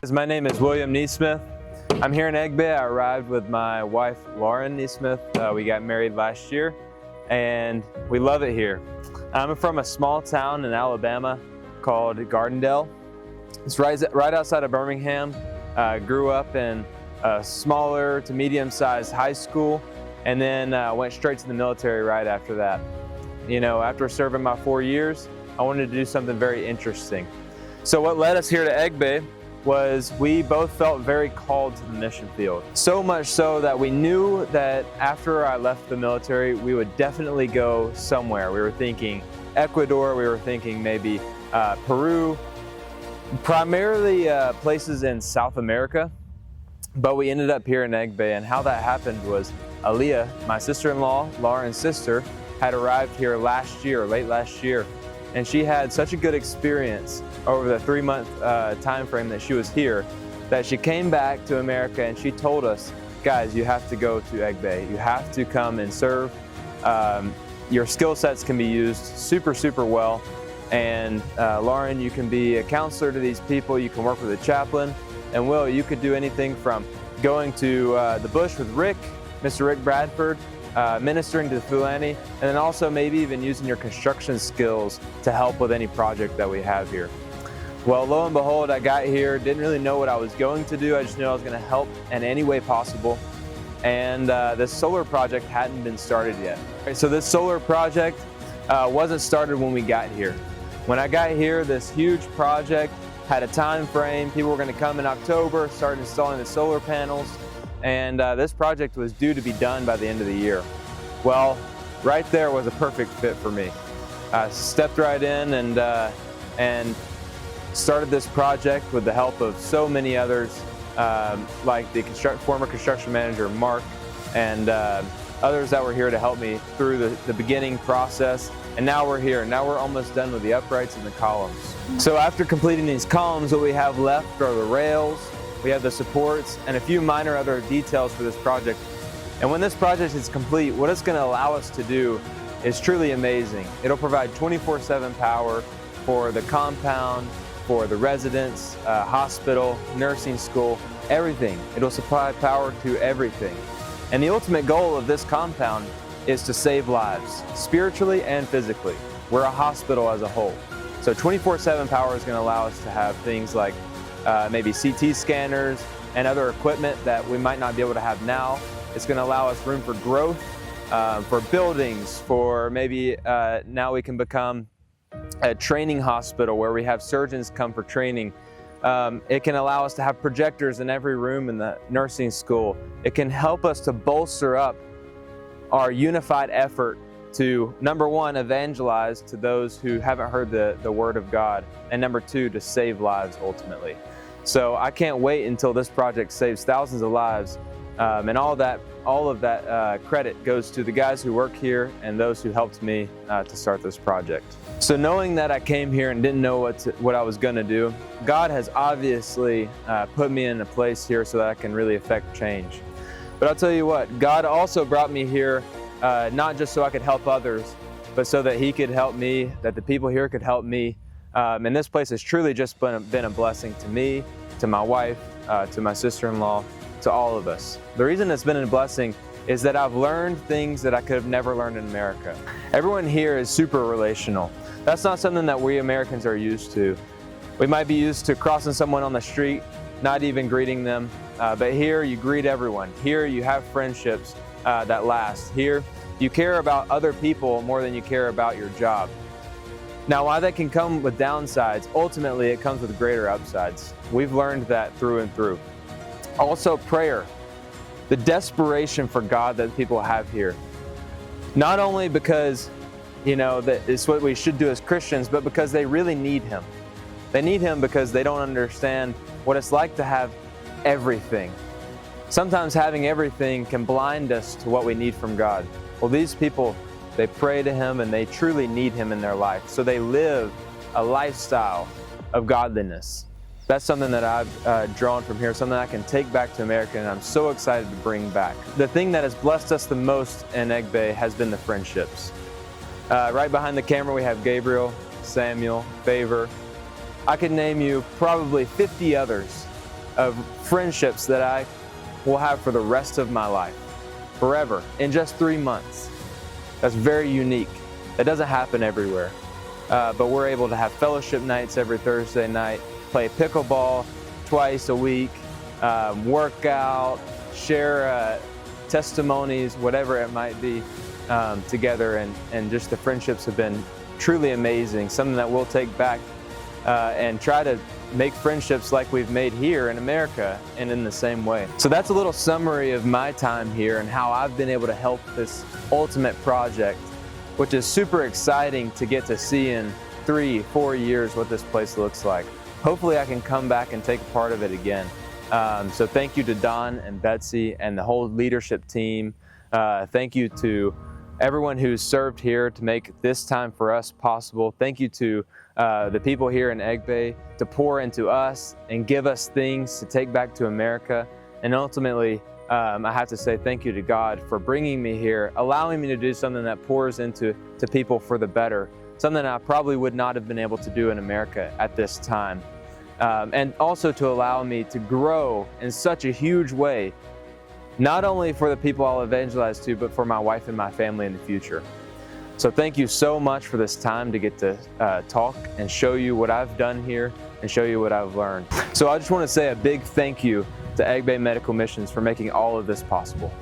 My name is William Neesmith. I'm here in Egbe. I arrived with my wife, Lauren Neesmith. We got married last year, and we love it here. I'm from a small town in Alabama called Gardendale. It's right outside of Birmingham. Grew up in a smaller to medium-sized high school, and then went straight to the military right after that. You know, after serving my 4 years, I wanted to do something very interesting. So what led us here to Egbe was we both felt very called to the mission field. So much so that we knew that after I left the military, we would definitely go somewhere. We were thinking Ecuador, we were thinking maybe Peru, primarily places in South America, but we ended up here in Egbe, and how that happened was Aaliyah, my sister-in-law, Lauren's sister, had arrived here last year, late last year, and she had such a good experience over the 3-month time frame that she was here, that she came back to America and she told us, guys, you have to go to Egbe. You have to come and serve. Your skill sets can be used super well. And Lauren, you can be a counselor to these people. You can work with a chaplain. And Will, you could do anything from going to the bush with Rick, Mr. Rick Bradford, ministering to the Fulani, and then also maybe even using your construction skills to help with any project that we have here. Well, lo and behold, I got here, didn't really know what I was going to do. I just knew I was going to help in any way possible. And this solar project hadn't been started yet. So this solar project wasn't started when we got here. When I got here, this huge project had a time frame. People were going to come in October, start installing the solar panels, and this project was due to be done by the end of the year. Well, right there was a perfect fit for me. I stepped right in and started this project with the help of so many others, like the former construction manager, Mark, and others that were here to help me through the beginning process. And now we're here. Now we're almost done with the uprights and the columns. So after completing these columns, what we have left are the rails, we have the supports, and a few minor other details for this project. And when this project is complete, what it's going to allow us to do is truly amazing. It'll provide 24/7 power for the compound, for the residents, hospital, nursing school, everything. It'll supply power to everything. And the ultimate goal of this compound is to save lives, spiritually and physically. We're a hospital as a whole. So 24/7 power is going to allow us to have things like maybe CT scanners and other equipment that we might not be able to have now. It's going to allow us room for growth, for buildings, for maybe now we can become a training hospital where we have surgeons come for training. It can allow us to have projectors in every room in the nursing school. It can help us to bolster up our unified effort to, number one, evangelize to those who haven't heard the Word of God, and number two, to save lives ultimately. So I can't wait until this project saves thousands of lives, and all of that credit goes to the guys who work here and those who helped me to start this project. So knowing that I came here and didn't know what I was going to do, God has obviously put me in a place here so that I can really affect change. But I'll tell you what, God also brought me here not just so I could help others, but so that He could help me, that the people here could help me. And this place has truly just been a blessing to me, to my wife, to my sister-in-law, to all of us. The reason it's been a blessing is that I've learned things that I could have never learned in America. Everyone here is super relational. That's not something that we Americans are used to. We might be used to crossing someone on the street, not even greeting them, but here you greet everyone. Here you have friendships that last. Here you care about other people more than you care about your job. Now, while that can come with downsides, ultimately it comes with greater upsides. We've learned that through and through. Also, prayer. The desperation for God that people have here. Not only because, you know, that it's what we should do as Christians, but because they really need Him. They need Him because they don't understand what it's like to have everything. Sometimes having everything can blind us to what we need from God. Well, these people, they pray to Him and they truly need Him in their life. So they live a lifestyle of godliness. That's something that I've drawn from here, something I can take back to America, and I'm so excited to bring back. The thing that has blessed us the most in Egbe has been the friendships. Right behind the camera we have Gabriel, Samuel, Favor. I could name you probably 50 others of friendships that I will have for the rest of my life, forever, in just 3 months. That's very unique. That doesn't happen everywhere. But we're able to have fellowship nights every Thursday night, play pickleball twice a week, work out, share testimonies, whatever it might be, together, and just the friendships have been truly amazing, something that we'll take back and try to make friendships like we've made here in America and in the same way. So that's a little summary of my time here and how I've been able to help this ultimate project, which is super exciting to get to see in 3-4 years what this place looks like. Hopefully I can come back and take a part of it again. So thank you to Don and Betsy and the whole leadership team. Thank you to everyone who's served here to make this time for us possible. Thank you to the people here in Egbe to pour into us and give us things to take back to America. And ultimately, I have to say thank you to God for bringing me here, allowing me to do something that pours into people for the better, something I probably would not have been able to do in America at this time. And also to allow me to grow in such a huge way, not only for the people I'll evangelize to, but for my wife and my family in the future. So thank you so much for this time to get to talk and show you what I've done here and show you what I've learned. So I just want to say a big thank you to Egbe Medical Missions for making all of this possible.